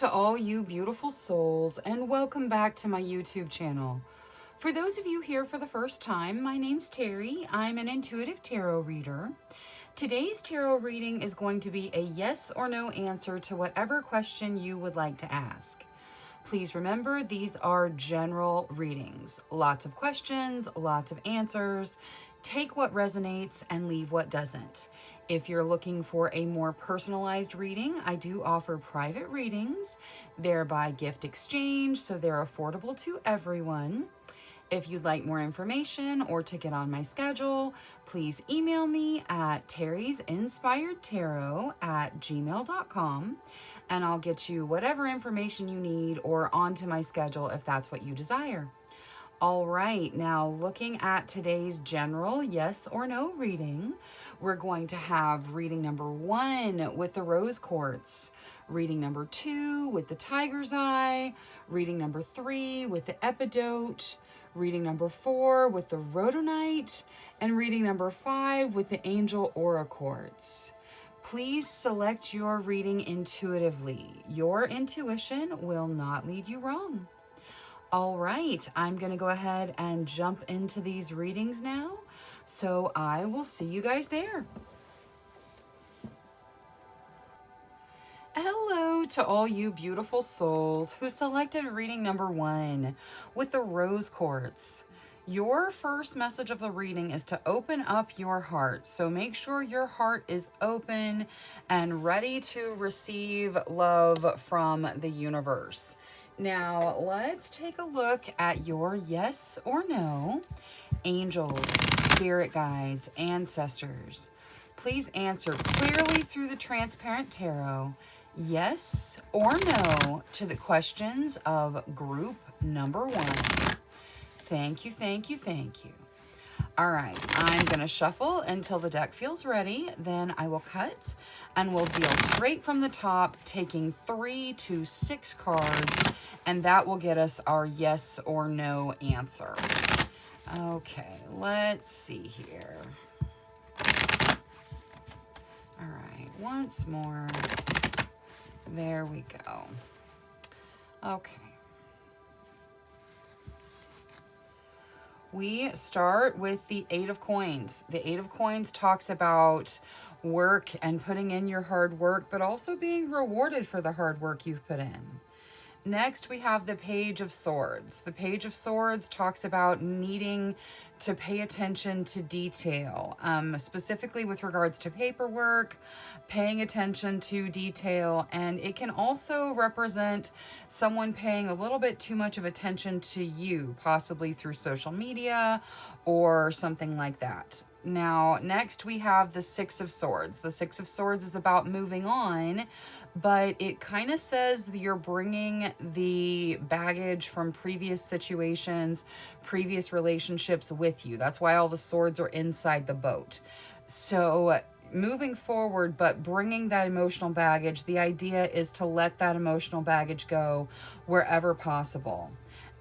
to all you beautiful souls, and welcome back to my YouTube channel. For those of you here for the first time, my name's Cheri. I'm an intuitive tarot reader. Today's tarot reading is going to be a yes or no answer to whatever question you would like to ask. Please remember, these are general readings. Lots of questions, lots of answers. Take what resonates and leave what doesn't. If you're looking for a more personalized reading, I do offer private readings. They're by gift exchange, so they're affordable to everyone. If you'd like more information or to get on my schedule, please email me at TerrisInspiredTarot@gmail.com, and I'll get you whatever information you need or onto my schedule if that's what you desire. All right, now looking at today's general yes or no reading, we're going to have reading number 1 with the rose quartz, reading number 2 with the tiger's eye, reading number 3 with the epidote, reading number 4 with the rhodonite, and reading number 5 with the angel aura quartz. Please select your reading intuitively. Your intuition will not lead you wrong. All right, I'm going to go ahead and jump into these readings now, so I will see you guys there. Hello to all you beautiful souls who selected reading number 1 with the rose quartz. Your first message of the reading is to open up your heart. So make sure your heart is open and ready to receive love from the universe. Now, let's take a look at your yes or no. Angels, spirit guides, ancestors, please answer clearly through the transparent tarot, yes or no, to the questions of group number 1. Thank you, thank you, thank you. All right, I'm going to shuffle until the deck feels ready. Then I will cut and we'll deal straight from the top, taking 3 to 6 cards, and that will get us our yes or no answer. Okay, let's see here. All right, once more. There we go. Okay. We start with the 8 of coins. The 8 of coins talks about work and putting in your hard work, but also being rewarded for the hard work you've put in. Next, we have the Page of Swords. The Page of Swords talks about needing to pay attention to detail, specifically with regards to paperwork, paying attention to detail, and it can also represent someone paying a little bit too much of attention to you, possibly through social media or something like that. Now, next we have the 6 of Swords. The 6 of Swords is about moving on, but it kind of says you're bringing the baggage from previous situations, previous relationships with you. That's why all the swords are inside the boat. So moving forward, but bringing that emotional baggage, the idea is to let that emotional baggage go wherever possible.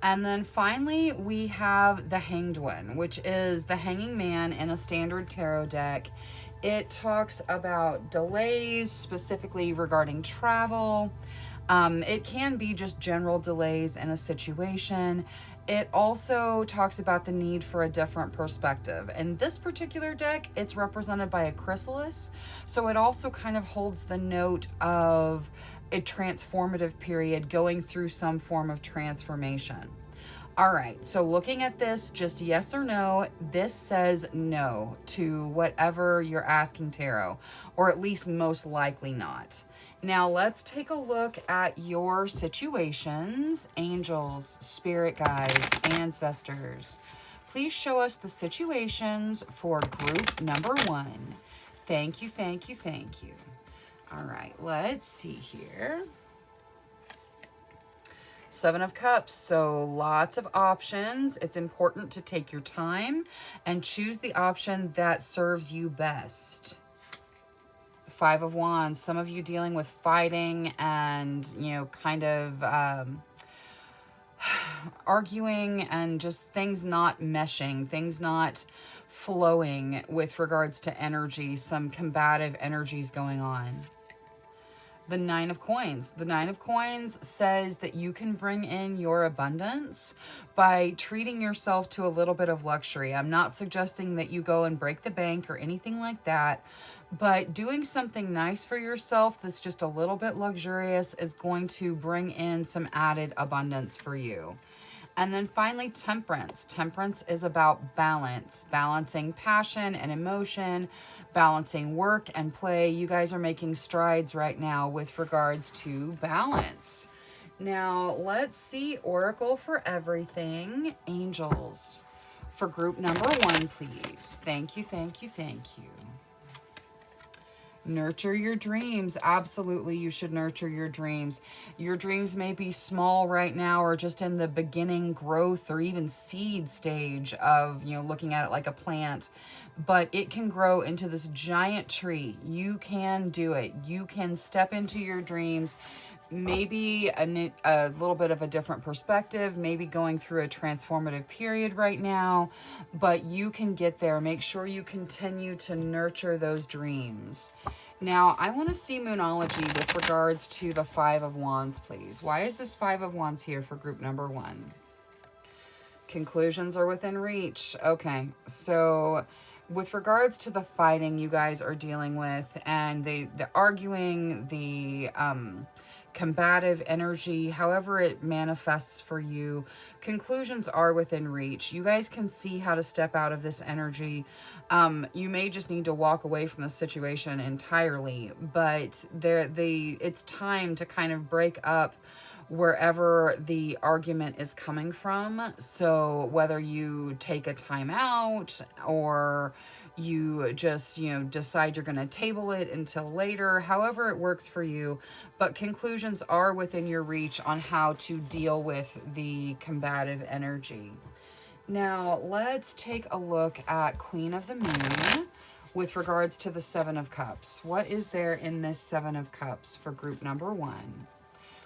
And then finally, we have the Hanged One, which is the Hanging Man in a standard tarot deck. It talks about delays, specifically regarding travel. It can be just general delays in a situation. It also talks about the need for a different perspective. In this particular deck, it's represented by a chrysalis. So it also kind of holds the note of a transformative period going through some form of transformation. All right, so looking at this, just yes or no, this says no to whatever you're asking tarot, or at least most likely not. Now let's take a look at your situations. Angels, spirit guides, ancestors, please show us the situations for group number 1. Thank you, thank you, thank you. All right, let's see here. 7 of Cups, so lots of options. It's important to take your time and choose the option that serves you best. 5 of Wands, some of you dealing with fighting and, kind of arguing and just things not meshing, things not flowing with regards to energy, some combative energies going on. the Nine of Coins. The Nine of Coins says that you can bring in your abundance by treating yourself to a little bit of luxury. I'm not suggesting that you go and break the bank or anything like that, but doing something nice for yourself that's just a little bit luxurious is going to bring in some added abundance for you. And then finally, temperance. Temperance is about balance, balancing passion and emotion, balancing work and play. You guys are making strides right now with regards to balance. Now, let's see Oracle for everything. Angels for group number 1, please. Thank you, thank you, thank you. Nurture your dreams. Absolutely, you should nurture your dreams. Your dreams may be small right now or just in the beginning growth or even seed stage of, looking at it like a plant, but it can grow into this giant tree. You can do it. You can step into your dreams. Maybe a little bit of a different perspective, maybe going through a transformative period right now, but you can get there. Make sure you continue to nurture those dreams. Now, I want to see Moonology with regards to the Five of Wands, please. Why is this Five of Wands here for group number 1? Conclusions are within reach. Okay, so with regards to the fighting you guys are dealing with and the arguing, the combative energy, however it manifests for you, conclusions are within reach. You guys can see how to step out of this energy. You may just need to walk away from the situation entirely, but it's time to kind of break up wherever the argument is coming from. So whether you take a time out or you just, decide you're going to table it until later, however it works for you, but conclusions are within your reach on how to deal with the combative energy. Now, let's take a look at Queen of the Moon with regards to the Seven of Cups. What is there in this Seven of Cups for group number 1?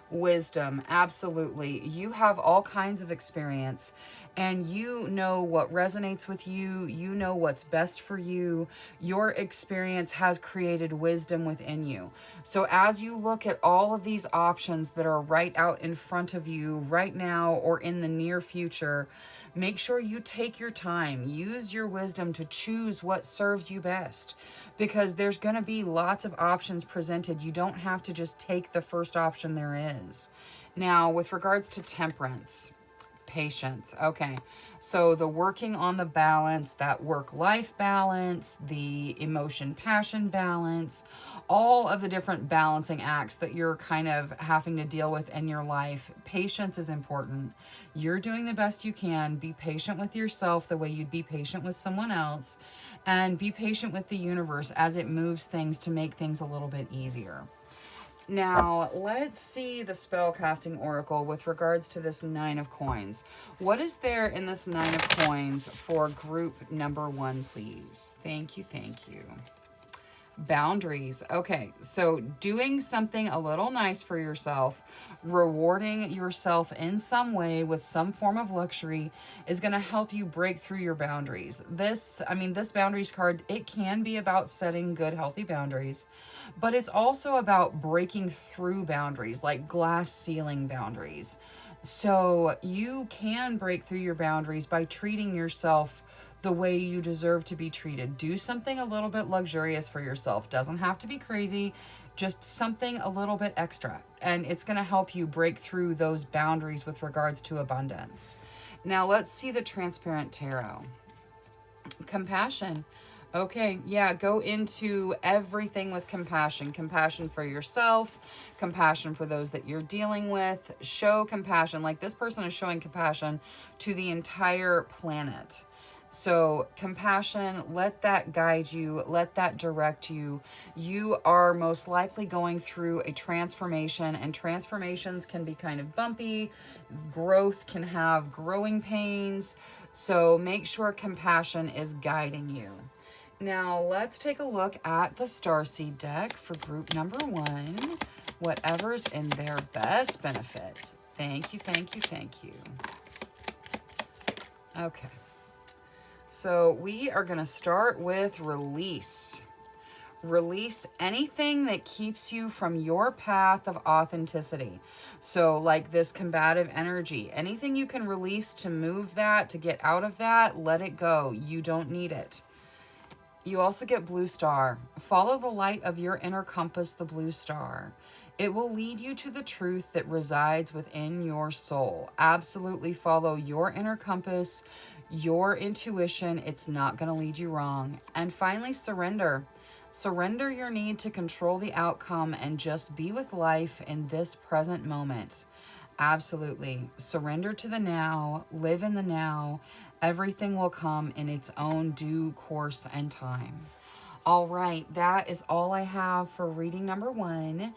Wisdom, absolutely. You have all kinds of experience and you know what resonates with you. You know what's best for you. Your experience has created wisdom within you. So as you look at all of these options that are right out in front of you right now or in the near future, make sure you take your time. Use your wisdom to choose what serves you best, because there's going to be lots of options presented. You don't have to just take the first option there is. Now, with regards to temperance, patience. Okay, so the working on the balance, that work-life balance, the emotion-passion balance, all of the different balancing acts that you're kind of having to deal with in your life. Patience is important. You're doing the best you can. Be patient with yourself the way you'd be patient with someone else, and be patient with the universe as it moves things to make things a little bit easier. Now, let's see the spellcasting oracle with regards to this Nine of Coins. What is there in this Nine of Coins for group number 1, please? Thank you, thank you. Boundaries. Okay, so doing something a little nice for yourself, rewarding yourself in some way with some form of luxury is going to help you break through your boundaries. This boundaries card, it can be about setting good, healthy boundaries, but it's also about breaking through boundaries, like glass ceiling boundaries. So you can break through your boundaries by treating yourself the way you deserve to be treated. Do something a little bit luxurious for yourself. Doesn't have to be crazy, just something a little bit extra. And it's going to help you break through those boundaries with regards to abundance. Now let's see the Transparent Tarot. Compassion. Okay, yeah, go into everything with compassion. Compassion for yourself, compassion for those that you're dealing with. Show compassion, like this person is showing compassion to the entire planet. So compassion, let that guide you, let that direct you. You are most likely going through a transformation, and transformations can be kind of bumpy. Growth can have growing pains. So make sure compassion is guiding you. Now let's take a look at the Starseed deck for group number 1. Whatever's in their best benefit. Thank you, thank you, thank you. Okay. So we are going to start with release. Release anything that keeps you from your path of authenticity. So like this combative energy, anything you can release to move that, to get out of that, let it go. You don't need it. You also get blue star. Follow the light of your inner compass, the blue star. It will lead you to the truth that resides within your soul. Absolutely follow your inner compass, your intuition. It's not going to lead you wrong. And finally, surrender. Surrender your need to control the outcome and just be with life in this present moment. Absolutely. Surrender to the now, live in the now. Everything will come in its own due course and time. All right, that is all I have for reading number 1.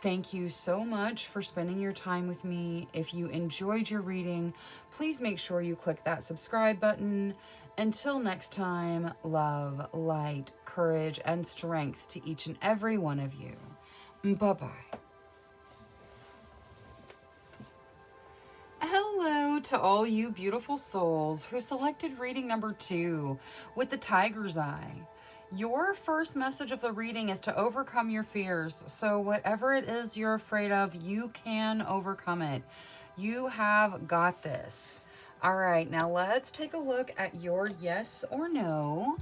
Thank you so much for spending your time with me. If you enjoyed your reading, please make sure you click that subscribe button. Until next time, love, light, courage, and strength to each and every one of you. Bye-bye. Hello to all you beautiful souls who selected reading number 2 with the tiger's eye. Your first message of the reading is to overcome your fears. So whatever it is you're afraid of, you can overcome it. You have got this. All right, now let's take a look at your yes or no.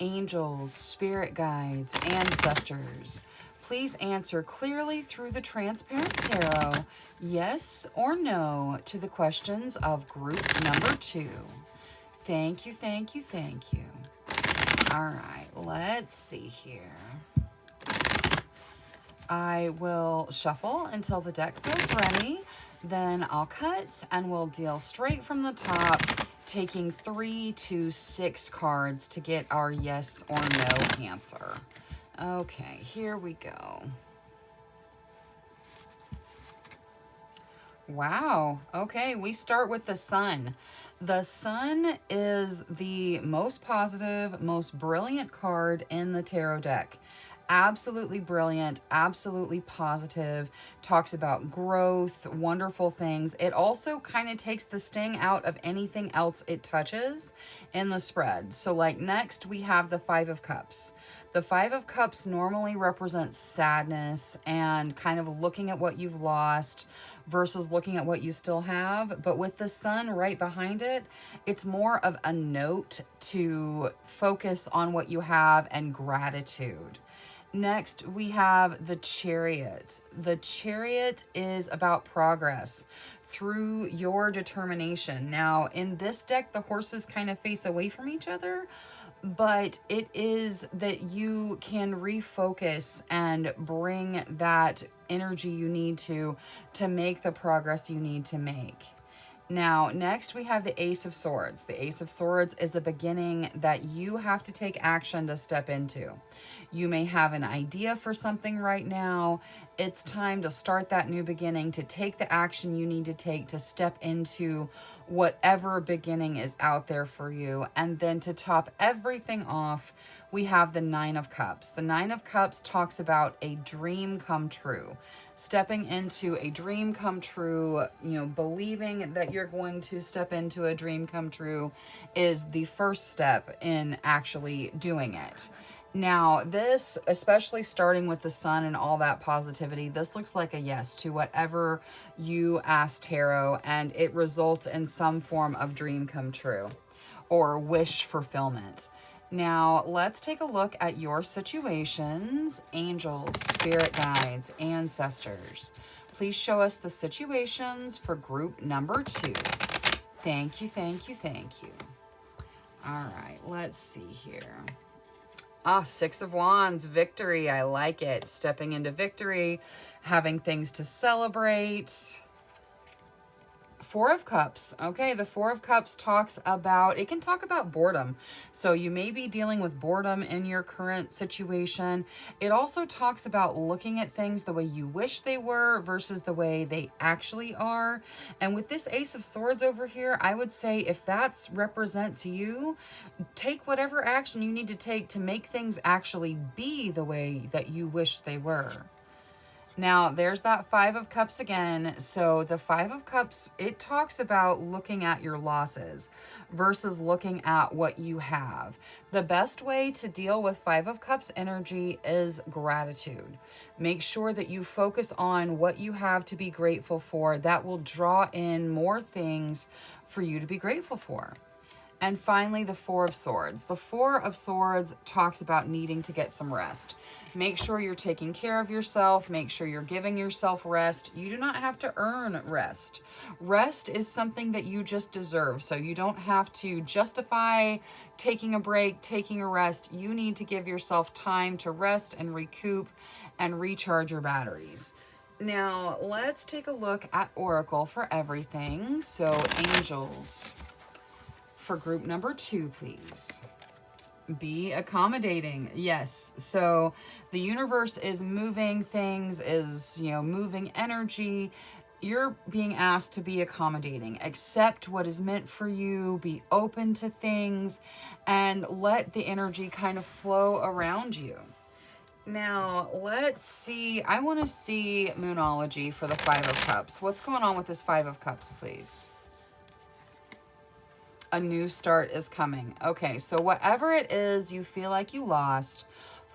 Angels, spirit guides, ancestors. Please answer clearly through the transparent tarot, yes or no, to the questions of group number 2. Thank you, thank you, thank you. All right, let's see here. I will shuffle until the deck feels ready. Then I'll cut and we'll deal straight from the top, taking 3 to 6 cards to get our yes or no answer. Okay, here we go. Wow. Okay, we start with the sun. The sun is the most positive, most brilliant card in the tarot deck. Absolutely brilliant, absolutely positive, talks about growth, wonderful things. It also kind of takes the sting out of anything else it touches in the spread. So like next we have the 5 of Cups. The 5 of Cups normally represents sadness and kind of looking at what you've lost versus looking at what you still have. But with the sun right behind it, it's more of a note to focus on what you have and gratitude. Next, we have the Chariot. The Chariot is about progress through your determination. Now, in this deck, the horses kind of face away from each other, but it is that you can refocus and bring that energy you need to make the progress you need to make. Now, next we have the Ace of Swords. The Ace of Swords is a beginning that you have to take action to step into. You may have an idea for something right now. It's time to start that new beginning, to take the action you need to take to step into whatever beginning is out there for you. And then to top everything off, we have the 9 of Cups. The 9 of Cups talks about a dream come true. Stepping into a dream come true, believing that you're going to step into a dream come true is the first step in actually doing it. Now, this, especially starting with the sun and all that positivity, this looks like a yes to whatever you ask tarot, and it results in some form of dream come true or wish fulfillment. Now, let's take a look at your situations. Angels, spirit guides, ancestors. Please show us the situations for group number 2. Thank you, thank you, thank you. All right, let's see here. 6 of Wands, victory. I like it. Stepping into victory, having things to celebrate. 4 of Cups. Okay, the 4 of Cups talks about, it can talk about boredom. So you may be dealing with boredom in your current situation. It also talks about looking at things the way you wish they were versus the way they actually are. And with this Ace of Swords over here, I would say if that represents you, take whatever action you need to take to make things actually be the way that you wish they were. Now, there's that Five of Cups again. So the Five of Cups, it talks about looking at your losses versus looking at what you have. The best way to deal with Five of Cups energy is gratitude. Make sure that you focus on what you have to be grateful for. That will draw in more things for you to be grateful for. And finally, the Four of Swords. The Four of Swords talks about needing to get some rest. Make sure you're taking care of yourself. Make sure you're giving yourself rest. You do not have to earn rest. Rest is something that you just deserve. So you don't have to justify taking a break, taking a rest. You need to give yourself time to rest and recoup and recharge your batteries. Now, let's take a look at Oracle for everything. So, angels. For group number 2, please. Be accommodating. Yes. So the universe is moving things, is, moving energy. You're being asked to be accommodating. Accept what is meant for you. Be open to things and let the energy kind of flow around you. Now, let's see. I want to see Moonology for the Five of Cups. What's going on with this Five of Cups, please? A new start is coming. Okay, so whatever it is you feel like you lost,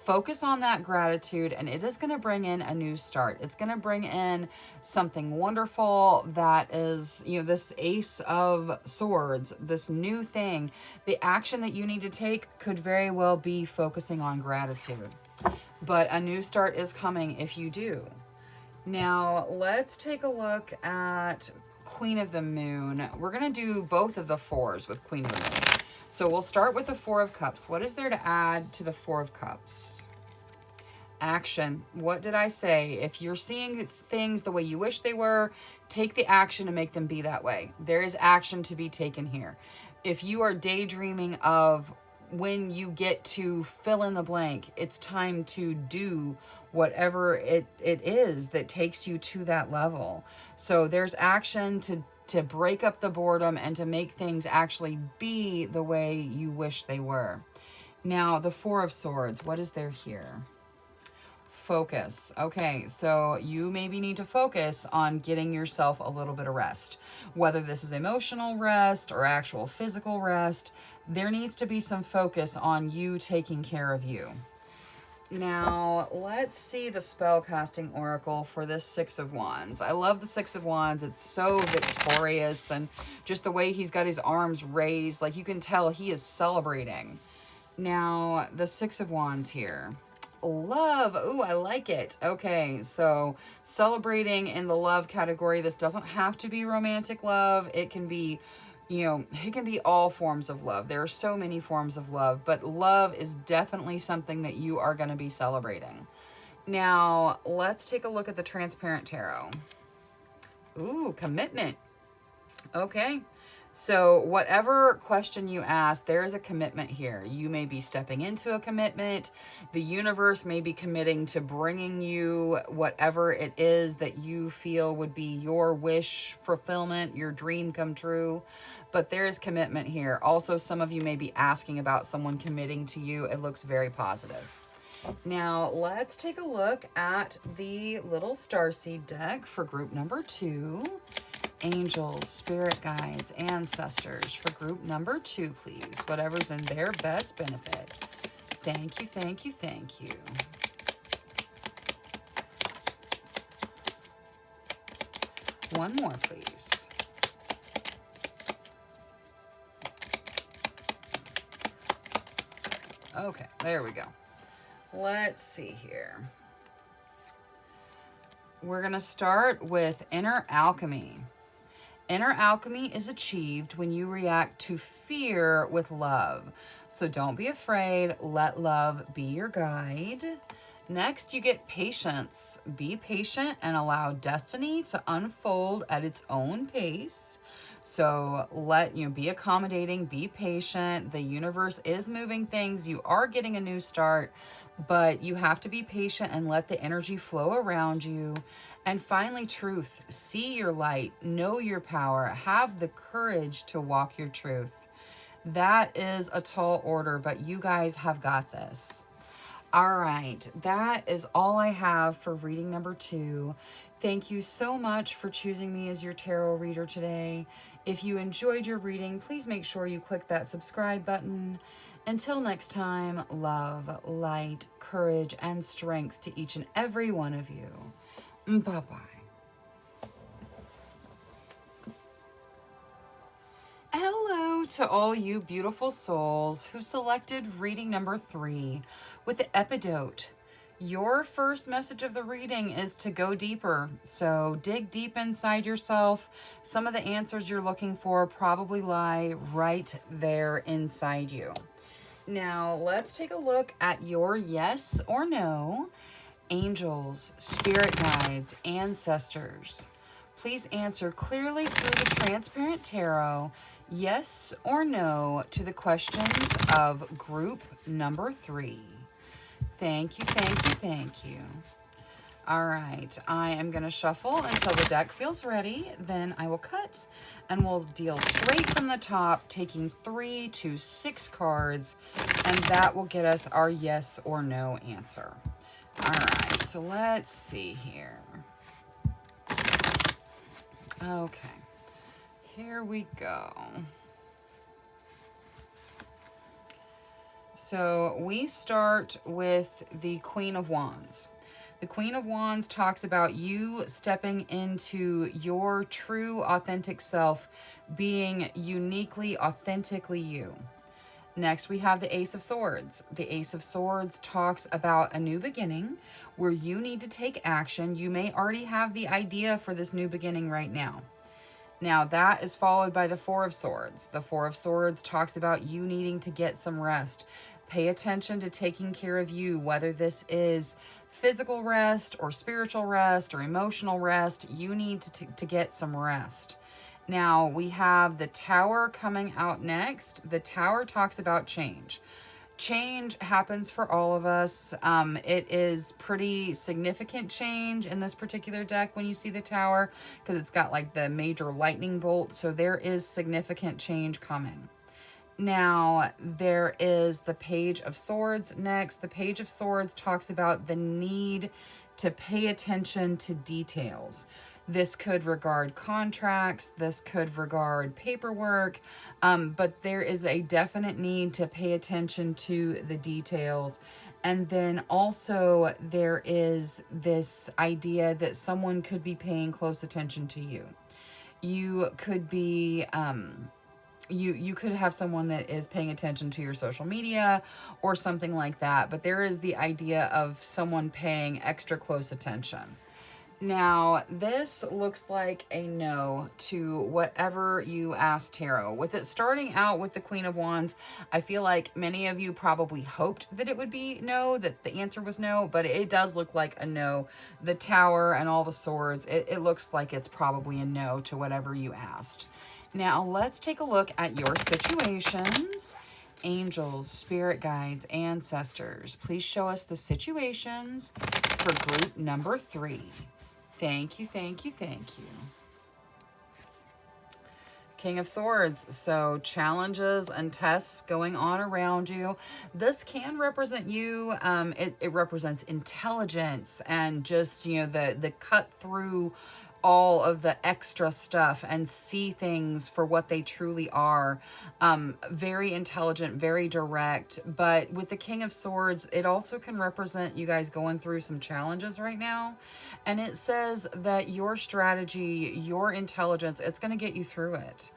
focus on that gratitude and it is going to bring in a new start. It's going to bring in something wonderful that is, this Ace of Swords, this new thing. The action that you need to take could very well be focusing on gratitude. But a new start is coming if you do. Now, let's take a look at Queen of the Moon. We're going to do both of the fours with Queen of the Moon. So we'll start with the Four of Cups. What is there to add to the Four of Cups? Action. What did I say? If you're seeing things the way you wish they were, take the action to make them be that way. There is action to be taken here. If you are daydreaming of when you get to fill in the blank, it's time to do whatever it is that takes you to that level. So there's action to break up the boredom and to make things actually be the way you wish they were. Now, the Four of Swords, what is there here? Focus. Okay, so you maybe need to focus on getting yourself a little bit of rest. Whether this is emotional rest or actual physical rest, there needs to be some focus on you taking care of you. Now, let's see the spellcasting oracle for this Six of Wands. I love the Six of Wands. It's so victorious, and just the way he's got his arms raised, like you can tell he is celebrating. Now, the Six of Wands here. Love. Ooh, I like it. Okay, so celebrating in the love category. This doesn't have to be romantic love. It can be, it can be all forms of love. There are so many forms of love, but love is definitely something that you are going to be celebrating. Now, let's take a look at the Transparent Tarot. Ooh, commitment. Okay. So whatever question you ask, there is a commitment here. You may be stepping into a commitment. The universe may be committing to bringing you whatever it is that you feel would be your wish fulfillment, your dream come true. But there is commitment here. Also, some of you may be asking about someone committing to you. It looks very positive. Now, let's take a look at the little starseed deck for group number 2. Angels, spirit guides, ancestors for group number 2, please. Whatever's in their best benefit. Thank you, thank you, thank you. One more, please. Okay, there we go. Let's see here. We're going to start with inner alchemy. Inner alchemy is achieved when you react to fear with love. So don't be afraid. Let love be your guide. Next, you get patience. Be patient and allow destiny to unfold at its own pace. So be accommodating, be patient. The universe is moving things. You are getting a new start, but you have to be patient and let the energy flow around you. And finally, truth. See your light, know your power, have the courage to walk your truth. That is a tall order, but you guys have got this. All right, that is all I have for reading number 2. Thank you so much for choosing me as your tarot reader today. If you enjoyed your reading, please make sure you click that subscribe button. Until next time, love, light, courage, and strength to each and every one of you. Bye-bye. Hello to all you beautiful souls who selected reading number 3 with the epidote. Your first message of the reading is to go deeper. So dig deep inside yourself. Some of the answers you're looking for probably lie right there inside you. Now let's take a look at your yes or no. Angels, spirit guides, ancestors. Please answer clearly through the transparent tarot, yes or no, to the questions of group number 3. Thank you, thank you, thank you. All right, I am going to shuffle until the deck feels ready. Then I will cut and we'll deal straight from the top, taking 3 to 6 cards, and that will get us our yes or no answer. All right, so let's see here. Okay, here we go. So we start with the Queen of Wands. The Queen of Wands talks about you stepping into your true, authentic self, being uniquely, authentically you. Next, we have the Ace of Swords. The Ace of Swords talks about a new beginning where you need to take action. You may already have the idea for this new beginning right now. Now, that is followed by the Four of Swords. The Four of Swords talks about you needing to get some rest. Pay attention to taking care of you, whether this is physical rest or spiritual rest or emotional rest. You need to get some rest. Now, we have the Tower coming out next. The Tower talks about change. Change happens for all of us. It is pretty significant change in this particular deck when you see the Tower, because it's got like the major lightning bolt. So there is significant change coming. Now, there is the Page of Swords next. The Page of Swords talks about the need to pay attention to details. This could regard contracts, this could regard paperwork, but there is a definite need to pay attention to the details. And then also there is this idea that someone could be paying close attention to you. You could be... You could have someone that is paying attention to your social media or something like that, but there is the idea of someone paying extra close attention. Now, this looks like a no to whatever you asked tarot. With it starting out with the Queen of Wands, I feel like many of you probably hoped that it would be no, that the answer was no, but it does look like a no. The Tower and all the swords, it looks like it's probably a no to whatever you asked. Now, let's take a look at your situations. Angels, spirit guides, ancestors, please show us the situations for group number 3. Thank you, thank you, thank you. King of Swords, so challenges and tests going on around you. This can represent you. It represents intelligence and just, you know, the cut through all of the extra stuff and see things for what they truly are. Very intelligent, very direct. But with the King of Swords, it also can represent you guys going through some challenges right now. And it says that your strategy, your intelligence, it's going to get you through it.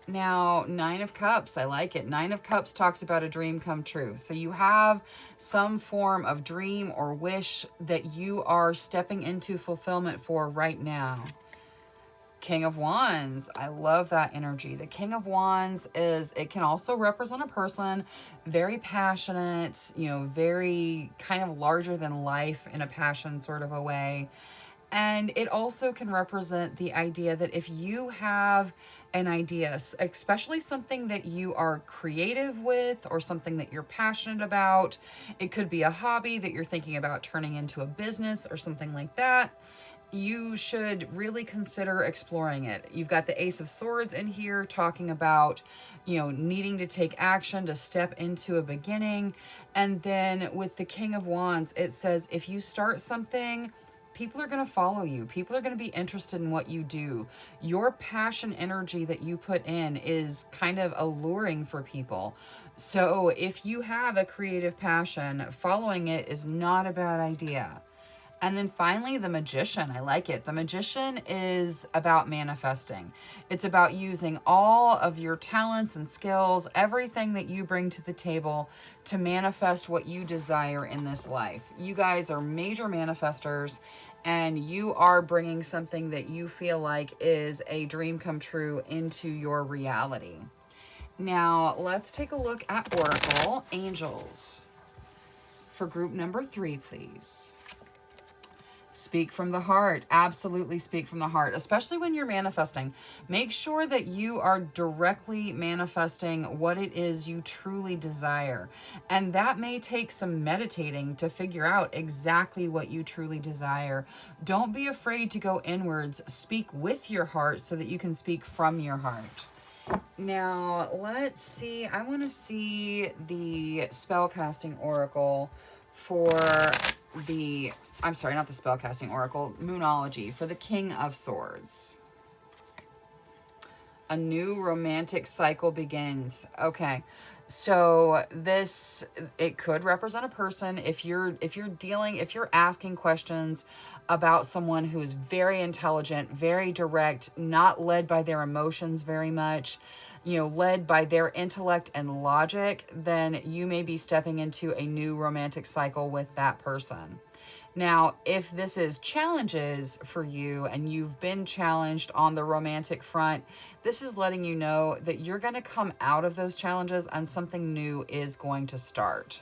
Now, Nine of Cups, I like it. Nine of Cups talks about a dream come true. So you have some form of dream or wish that you are stepping into fulfillment for right now. King of Wands, I love that energy. The King of Wands it can also represent a person, very passionate, you know, very kind of larger than life in a passion sort of a way. And it also can represent the idea that if you have an idea, especially something that you are creative with or something that you're passionate about, it could be a hobby that you're thinking about turning into a business or something like that. you should really consider exploring it. You've got the Ace of Swords in here talking about, needing to take action, to step into a beginning. And then with the King of Wands, it says if you start something, people are going to follow you. People are going to be interested in what you do. Your passion energy that you put in is kind of alluring for people. So if you have a creative passion, following it is not a bad idea. And then finally, the Magician. I like it. The Magician is about manifesting. It's about using all of your talents and skills, everything that you bring to the table to manifest what you desire in this life. You guys are major manifestors, and you are bringing something that you feel like is a dream come true into your reality. Now, let's take a look at Oracle Angels for group number 3, please. Speak from the heart. Absolutely speak from the heart, especially when you're manifesting. Make sure that you are directly manifesting what it is you truly desire. And that may take some meditating to figure out exactly what you truly desire. Don't be afraid to go inwards. Speak with your heart so that you can speak from your heart. Now, let's see. I want to see the spellcasting oracle for the, I'm sorry, not the spellcasting oracle, Moonology for the King of Swords. A new romantic cycle begins. Okay. So this, it could represent a person. If you're asking questions about someone who is very intelligent, very direct, not led by their emotions very much, led by their intellect and logic, then you may be stepping into a new romantic cycle with that person. Now, if this is challenges for you and you've been challenged on the romantic front, this is letting you know that you're going to come out of those challenges and something new is going to start.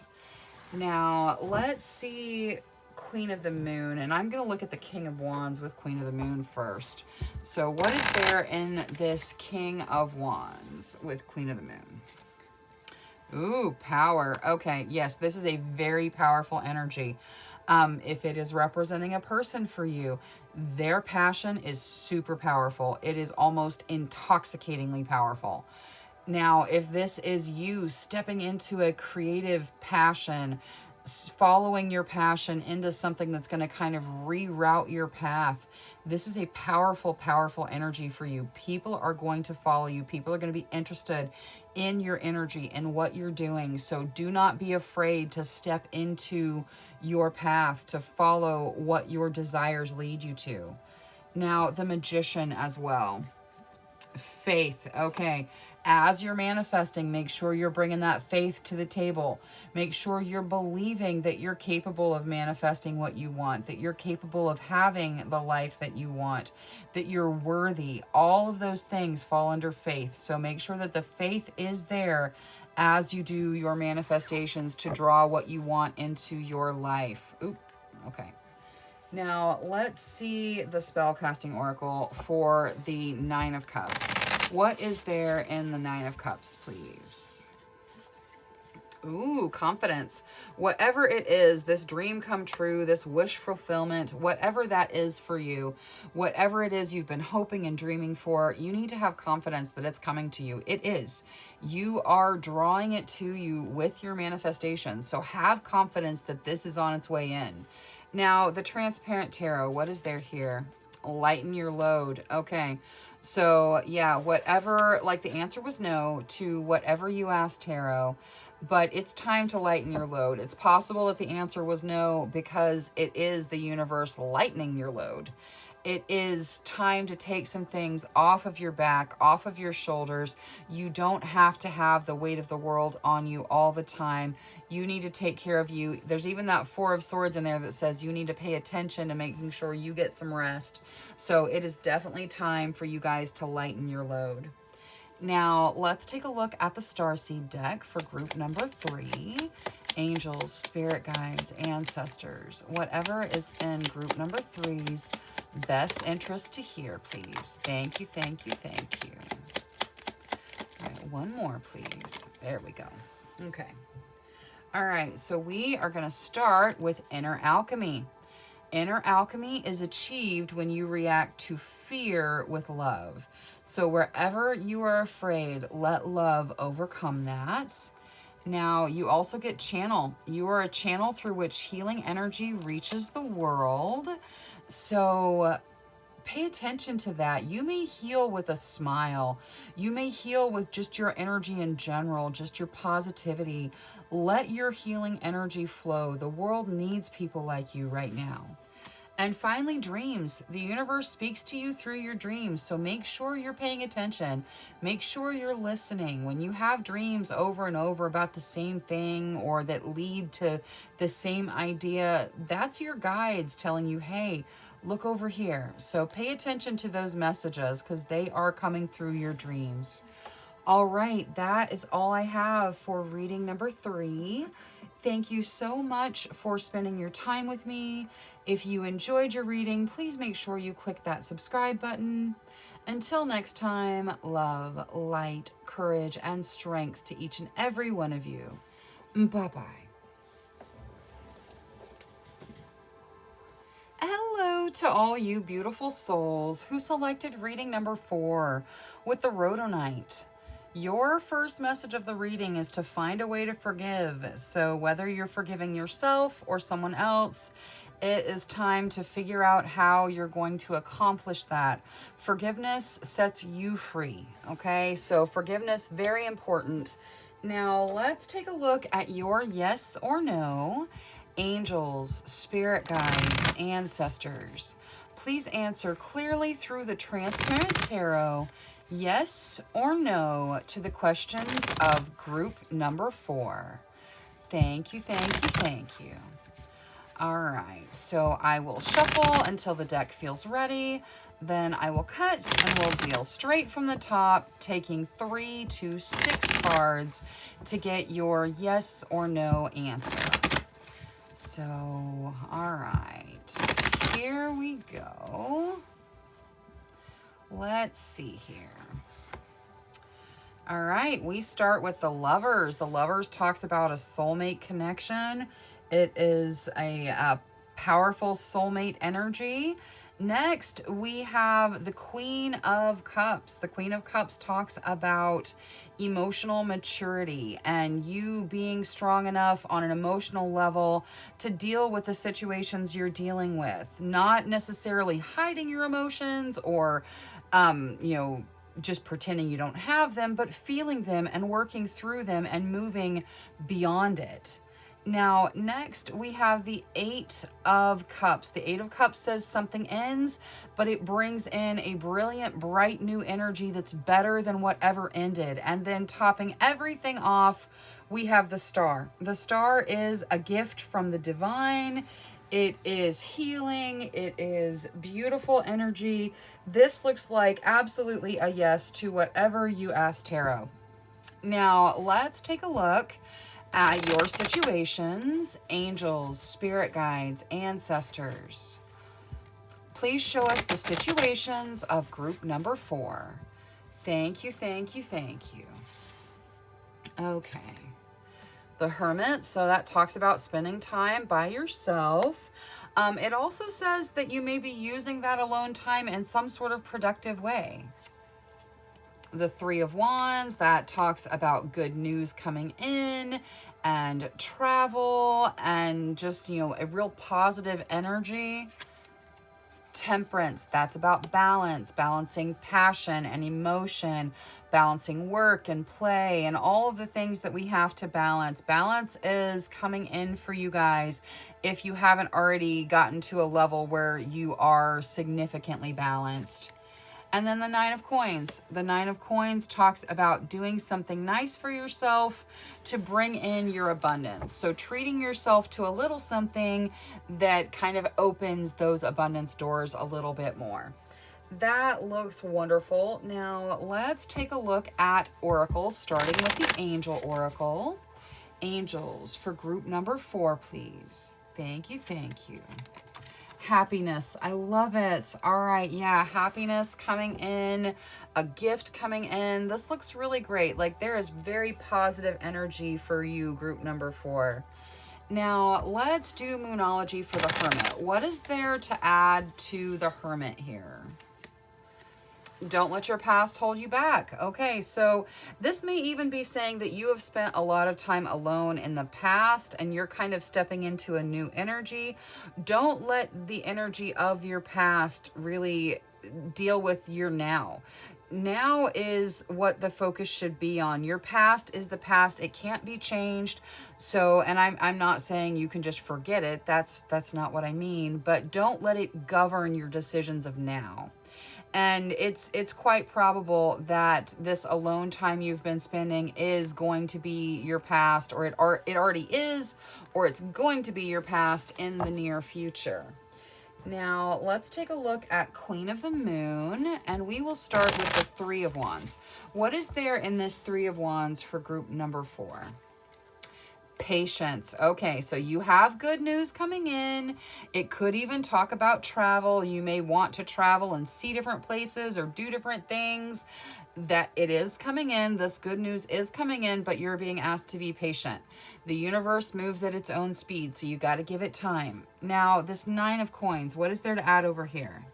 Now, let's see Queen of the Moon, and I'm going to look at the King of Wands with Queen of the Moon first. So what is there in this King of Wands with Queen of the Moon? Ooh, power. Okay, yes, this is a very powerful energy. If it is representing a person for you, their passion is super powerful. It is almost intoxicatingly powerful. Now, if this is you stepping into a creative passion, following your passion into something that's going to kind of reroute your path, this is a powerful, powerful energy for you. People are going to follow you. People are going to be interested in your energy and what you're doing. So do not be afraid to step into your path, to follow what your desires lead you to. Now, the Magician as well. Faith. Okay. As you're manifesting, make sure you're bringing that faith to the table. Make sure you're believing that you're capable of manifesting what you want, that you're capable of having the life that you want, that you're worthy. All of those things fall under faith. So make sure that the faith is there as you do your manifestations to draw what you want into your life. Oop. Okay. Now, let's see the spellcasting oracle for the Nine of Cups. What is there in the Nine of Cups, please? Ooh, confidence. Whatever it is, this dream come true, this wish fulfillment, whatever that is for you, whatever it is you've been hoping and dreaming for, you need to have confidence that it's coming to you. It is. You are drawing it to you with your manifestation. So have confidence that this is on its way in. Now, the Transparent Tarot, what is there here? Lighten your load. Okay. So, yeah, whatever, like the answer was no to whatever you asked Tarot, but it's time to lighten your load. It's possible that the answer was no because it is the universe lightening your load. It is time to take some things off of your back, off of your shoulders. You don't have to have the weight of the world on you all the time. You need to take care of you. There's even that Four of Swords in there that says you need to pay attention to making sure you get some rest. So it is definitely time for you guys to lighten your load. Now, let's take a look at the Starseed deck for group number 3. Angels, spirit guides, ancestors, whatever is in group number 3's best interest to hear, please. Thank you, thank you, thank you. All right, one more, please. There we go. Okay. All right, so we are going to start with Inner Alchemy. Inner alchemy is achieved when you react to fear with love. So wherever you are afraid, let love overcome that. Now, you also get channel. You are a channel through which healing energy reaches the world. So pay attention to that. You may heal with a smile. You may heal with just your energy in general, just your positivity. Let your healing energy flow. The world needs people like you right now. And finally, dreams. The universe speaks to you through your dreams, so make sure you're paying attention. Make sure you're listening. When you have dreams over and over about the same thing or that lead to the same idea, that's your guides telling you, hey, look over here. So pay attention to those messages because they are coming through your dreams. All right, that is all I have for reading number 3. Thank you so much for spending your time with me. If you enjoyed your reading, please make sure you click that subscribe button. Until next time, love, light, courage, and strength to each and every one of you. Bye-bye. Hello to all you beautiful souls who selected reading number 4 with the Rhodonite. Your first message of the reading is to find a way to forgive. So whether you're forgiving yourself or someone else, it is time to figure out how you're going to accomplish that. Forgiveness sets you free, okay? So forgiveness, very important. Now let's take a look at your yes or no. Angels, spirit guides, ancestors. Please answer clearly through the transparent tarot, yes or no, to the questions of group number 4. Thank you, thank you, thank you. All right, so I will shuffle until the deck feels ready. Then I will cut and we'll deal straight from the top, taking 3 to 6 cards to get your yes or no answer. So, all right, here we go. Let's see here. All right, we start with the Lovers. The Lovers talks about a soulmate connection. It is a powerful soulmate energy. Next, we have the Queen of Cups. The Queen of Cups talks about emotional maturity and you being strong enough on an emotional level to deal with the situations you're dealing with. Not necessarily hiding your emotions or, just pretending you don't have them, but feeling them and working through them and moving beyond it. Now, next we have the 8 of Cups. The 8 of Cups says something ends, but it brings in a brilliant, bright new energy that's better than whatever ended. And then topping everything off, we have the Star. The Star is a gift from the divine. It is healing. It is beautiful energy. This looks like absolutely a yes to whatever you asked tarot. Now, let's take a look at your situations. Angels, spirit guides, ancestors. Please show us the situations of group number 4. Thank you, thank you, thank you. Okay. The Hermit, so that talks about spending time by yourself. It also says that you may be using that alone time in some sort of productive way. The 3 of Wands, that talks about good news coming in and travel and just, a real positive energy. Temperance, that's about balance, balancing passion and emotion, balancing work and play and all of the things that we have to balance. Balance is coming in for you guys if you haven't already gotten to a level where you are significantly balanced. And then the 9 of Coins. The 9 of Coins talks about doing something nice for yourself to bring in your abundance. So treating yourself to a little something that kind of opens those abundance doors a little bit more. That looks wonderful. Now let's take a look at oracles, starting with the Angel Oracle. Angels for group number 4, please. Thank you, thank you. Happiness. I love it. All right. Yeah. Happiness coming in, a gift coming in. This looks really great. Like there is very positive energy for you, group number 4. Now, let's do Moonology for the Hermit. What is there to add to the Hermit here? Don't let your past hold you back. Okay, so this may even be saying that you have spent a lot of time alone in the past and you're kind of stepping into a new energy. Don't let the energy of your past really deal with your now. Now is what the focus should be on. Your past is the past. It can't be changed. So, and I'm not saying you can just forget it. That's not what I mean, but don't let it govern your decisions of now. And it's quite probable that this alone time you've been spending is going to be your past, or it already is, or it's going to be your past in the near future. Now, let's take a look at Queen of the Moon, and we will start with the Three of Wands. What is there in this Three of Wands for group number 4? Patience. Okay, so you have good news coming in. It could even talk about travel. You may want to travel and see different places or do different things. That it is coming in. This good news is coming in, but you're being asked to be patient. The universe moves at its own speed, so you got to give it time. Now, this 9 of Coins, what is there to add over here?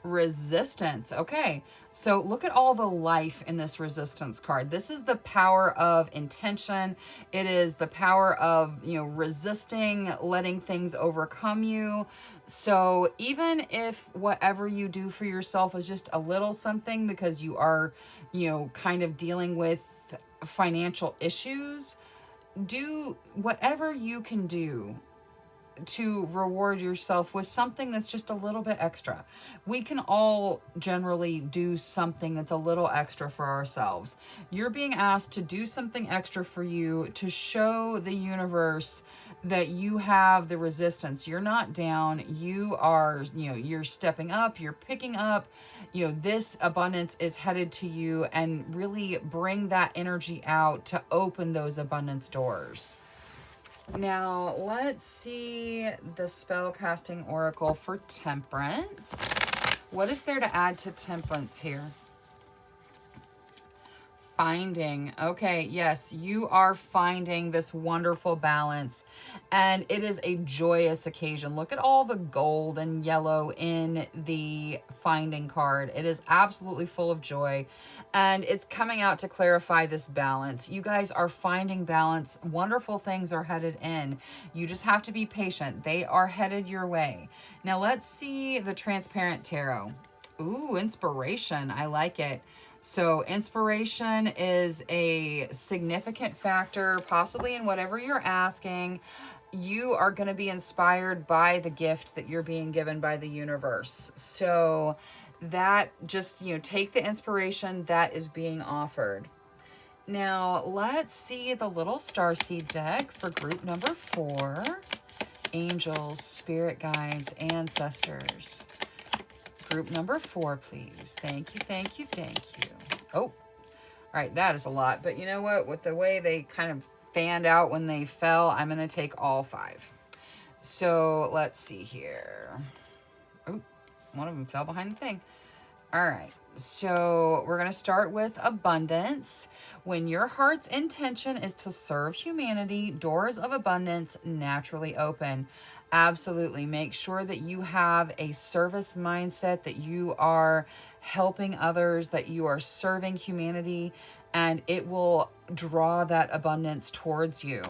Resistance. Okay, so look at all the life in this resistance card. This is the power of intention. It is the power of, resisting, letting things overcome you. So even if whatever you do for yourself is just a little something because you are, kind of dealing with financial issues, do whatever you can do to reward yourself with something that's just a little bit extra. We can all generally do something that's a little extra for ourselves. You're being asked to do something extra for you to show the universe that you have the resistance. You're not down. You are, you're stepping up, you're picking up, this abundance is headed to you, and really bring that energy out to open those abundance doors. Now, let's see the spellcasting oracle for Temperance. What is there to add to Temperance here? Finding. Okay, yes, you are finding this wonderful balance, and it is a joyous occasion. Look at all the gold and yellow in the finding card. It is absolutely full of joy, and it's coming out to clarify this balance. You guys are finding balance. Wonderful things are headed in. You just have to be patient. They are headed your way. Now, let's see the Transparent Tarot. Ooh, inspiration. I like it. So inspiration is a significant factor, possibly in whatever you're asking. You are going to be inspired by the gift that you're being given by the universe. So that just, take the inspiration that is being offered. Now, let's see the little starseed deck for group number 4. Angels, spirit guides, ancestors. Group number 4, please. Thank you, thank you, thank you. Oh, all right, that is a lot. But you know what? With the way they kind of fanned out when they fell, I'm going to take all 5. So let's see here. Oh, one of them fell behind the thing. All right. So we're going to start with abundance. When your heart's intention is to serve humanity, doors of abundance naturally open. Absolutely. Make sure that you have a service mindset, that you are helping others, that you are serving humanity, and it will draw that abundance towards you.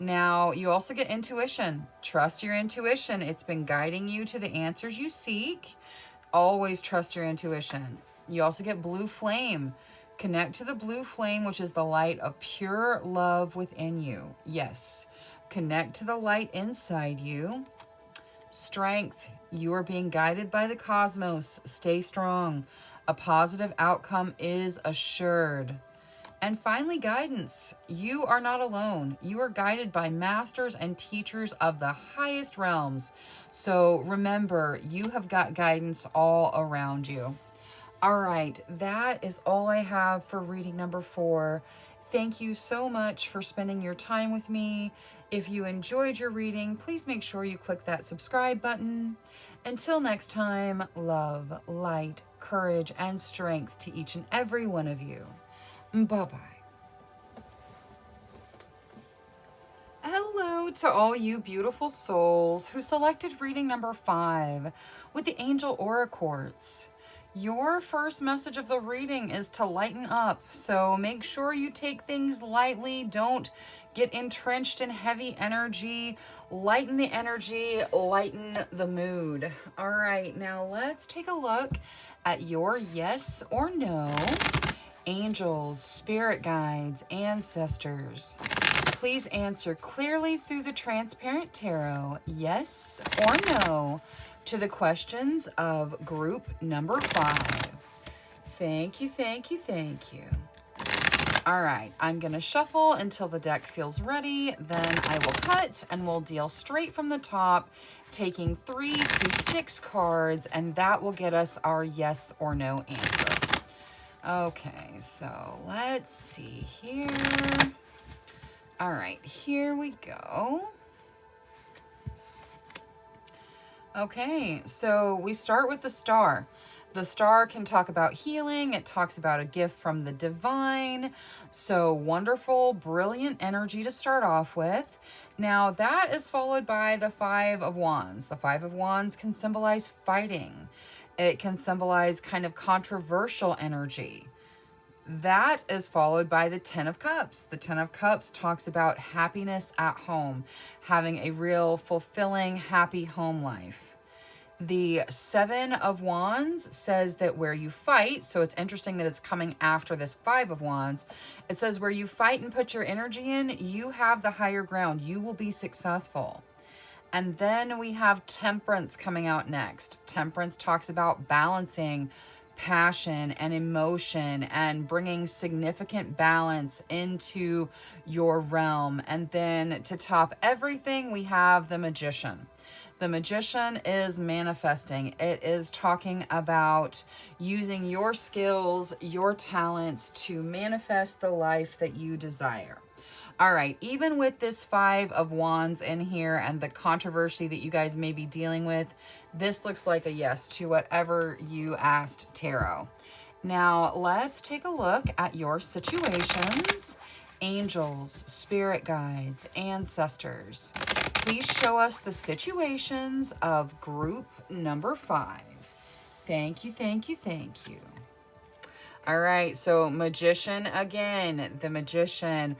Now, you also get intuition. Trust your intuition. It's been guiding you to the answers you seek. Always trust your intuition. You also get blue flame. Connect to the blue flame, which is the light of pure love within you. Yes. Connect to the light inside you. Strength. You are being guided by the cosmos. Stay strong. A positive outcome is assured. And finally, guidance. You are not alone. You are guided by masters and teachers of the highest realms. So remember, you have got guidance all around you. All right, that is all I have for reading number 4. Thank you so much for spending your time with me. If you enjoyed your reading, please make sure you click that subscribe button. Until next time, love, light, courage, and strength to each and every one of you. Bye-bye. Hello. Hello to all you beautiful souls who selected reading number 5 with the Angel Aura Quartz. Your first message of the reading is to lighten up, so make sure you take things lightly. Don't get entrenched in heavy energy. Lighten the energy, lighten the mood. All right, now let's take a look at your yes or no. Angels, spirit guides, ancestors. Please answer clearly through the transparent tarot, yes or no, to the questions of group number 5. Thank you, thank you, thank you. All right, I'm going to shuffle until the deck feels ready. Then I will cut and we'll deal straight from the top, taking 3 to 6 cards, and that will get us our yes or no answer. Okay, so let's see here. All right, here we go. Okay, so we start with the star. The star can talk about healing. It talks about a gift from the divine. So wonderful, brilliant energy to start off with. Now that is followed by the 5 of Wands. The 5 of Wands can symbolize fighting. It can symbolize kind of controversial energy. That is followed by the 10 of Cups. The 10 of Cups talks about happiness at home, having a real fulfilling, happy home life. The 7 of Wands says that where you fight, so it's interesting that it's coming after this 5 of Wands. It says where you fight and put your energy in, you have the higher ground. You will be successful. And then we have Temperance coming out next. Temperance talks about balancing passion and emotion and bringing significant balance into your realm. And then to top everything, we have the Magician. The Magician is manifesting. It is talking about using your skills, your talents to manifest the life that you desire. All right, even with this 5 of Wands in here and the controversy that you guys may be dealing with, this looks like a yes to whatever you asked tarot. Now, let's take a look at your situations. Angels, spirit guides, ancestors. Please show us the situations of group number 5. Thank you, thank you, thank you. All right, so Magician again, the Magician.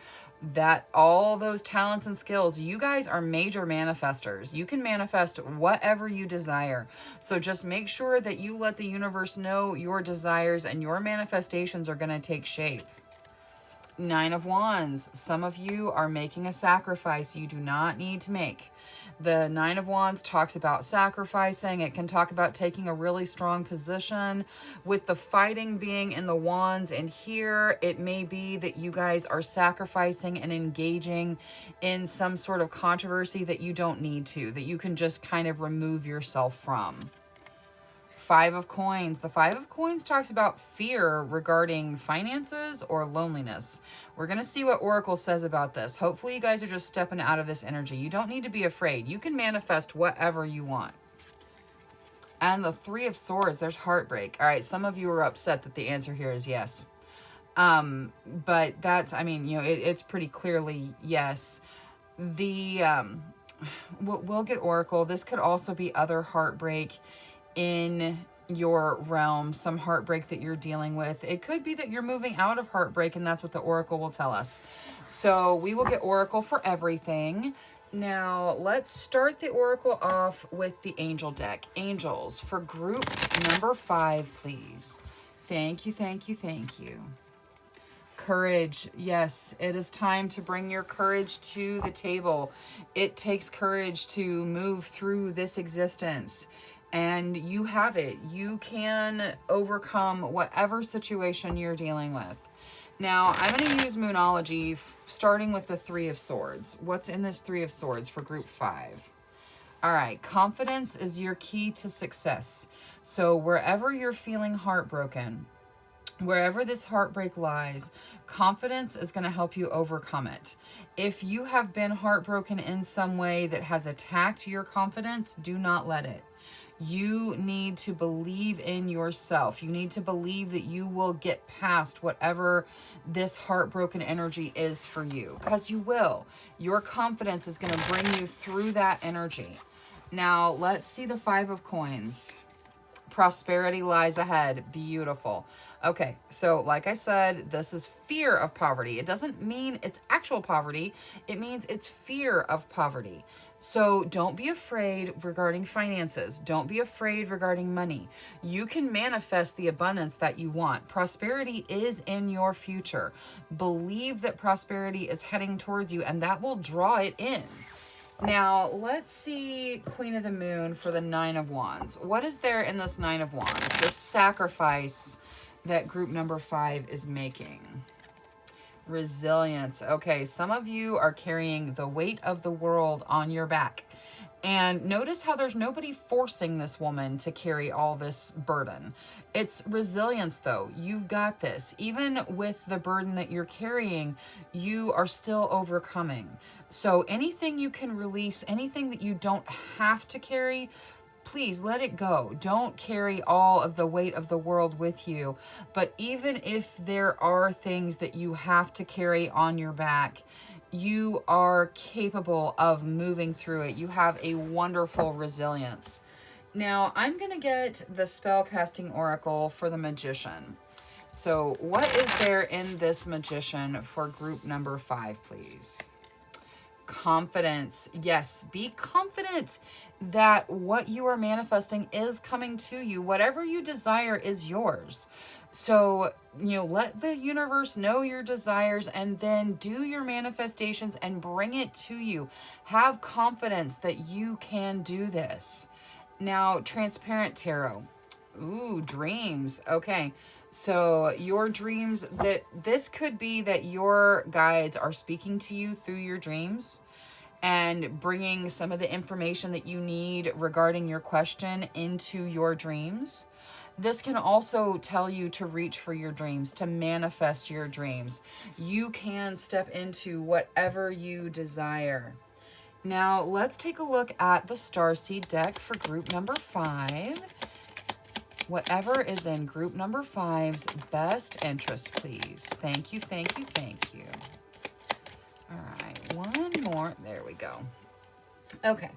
That all those talents and skills, you guys are major manifestors. You can manifest whatever you desire. So just make sure that you let the universe know your desires and your manifestations are going to take shape. 9 of Wands. Some of you are making a sacrifice you do not need to make. The 9 of Wands talks about sacrificing. It can talk about taking a really strong position. With the fighting being in the Wands, and here it may be that you guys are sacrificing and engaging in some sort of controversy that you don't need to, that you can just kind of remove yourself from. 5 of Coins. The 5 of Coins talks about fear regarding finances or loneliness. We're going to see what Oracle says about this. Hopefully you guys are just stepping out of this energy. You don't need to be afraid. You can manifest whatever you want. And the 3 of Swords, there's heartbreak. All right, some of you are upset that the answer here is yes. But that's, I mean, you know, it's pretty clearly yes. We'll get Oracle. This could also be other heartbreak in your realm, some heartbreak that you're dealing with. It could be that you're moving out of heartbreak, and that's what the Oracle will tell us. So we will get Oracle for everything. Now let's start the Oracle off with the Angel deck. Angels for group number 5, please. Thank you, thank you, thank you. Courage. Yes, it is time to bring your courage to the table. It takes courage to move through this existence. And you have it. You can overcome whatever situation you're dealing with. Now, I'm going to use Moonology, starting with the 3 of Swords. What's in this 3 of Swords for group 5? All right, confidence is your key to success. So wherever you're feeling heartbroken, wherever this heartbreak lies, confidence is going to help you overcome it. If you have been heartbroken in some way that has attacked your confidence, do not let it. You need to believe in yourself. You need to believe that you will get past whatever this heartbroken energy is for you, because you will. Your confidence is going to bring you through that energy. Now, let's see the Five of Coins. Prosperity lies ahead. Beautiful. Okay, so like I said, this is fear of poverty. It doesn't mean it's actual poverty. It means it's fear of poverty. So don't be afraid regarding finances. Don't be afraid regarding money. You can manifest the abundance that you want. Prosperity is in your future. Believe that prosperity is heading towards you, and that will draw it in. Now, let's see Queen of the Moon for the Nine of Wands. What is there in this Nine of Wands? The sacrifice that group number 5 is making. Resilience. Okay, some of you are carrying the weight of the world on your back. And notice how there's nobody forcing this woman to carry all this burden. It's resilience, though. You've got this. Even with the burden that you're carrying, you are still overcoming. So anything you can release, anything that you don't have to carry, please let it go. Don't carry all of the weight of the world with you. But even if there are things that you have to carry on your back, you are capable of moving through it. You have a wonderful resilience. Now, I'm going to get the spellcasting oracle for the Magician. So what is there in this Magician for group number 5, please? Confidence. Yes, be confident that what you are manifesting is coming to you. Whatever you desire is yours. So, let the universe know your desires and then do your manifestations and bring it to you. Have confidence that you can do this. Now, Transparent Tarot. Ooh, dreams. Okay. So your dreams, that this could be that your guides are speaking to you through your dreams and bringing some of the information that you need regarding your question into your dreams. This can also tell you to reach for your dreams, to manifest your dreams. You can step into whatever you desire. Now, let's take a look at the Starseed deck for group number 5. Whatever is in group number 5's best interest, please. Thank you, thank you, thank you. All right, one more. There we go. Okay,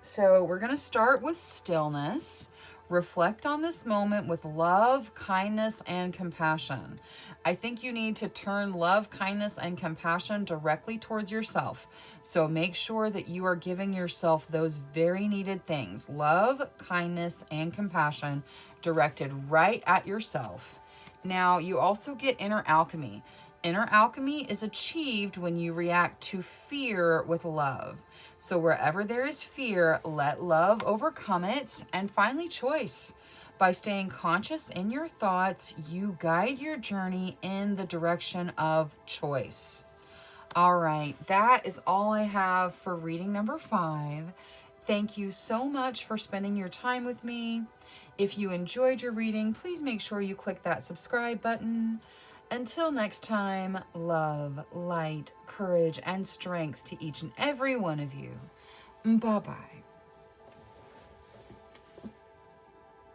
so we're going to start with stillness. Reflect on this moment with love, kindness, and compassion. I think you need to turn love, kindness, and compassion directly towards yourself. So make sure that you are giving yourself those very needed things. Love, kindness, and compassion directed right at yourself. Now, you also get inner alchemy. Inner alchemy is achieved when you react to fear with love. So wherever there is fear, let love overcome it. And finally, choice. By staying conscious in your thoughts, you guide your journey in the direction of choice. All right, that is all I have for reading number 5. Thank you so much for spending your time with me. If you enjoyed your reading, please make sure you click that subscribe button. Until next time, love, light, courage, and strength to each and every one of you. Bye-bye.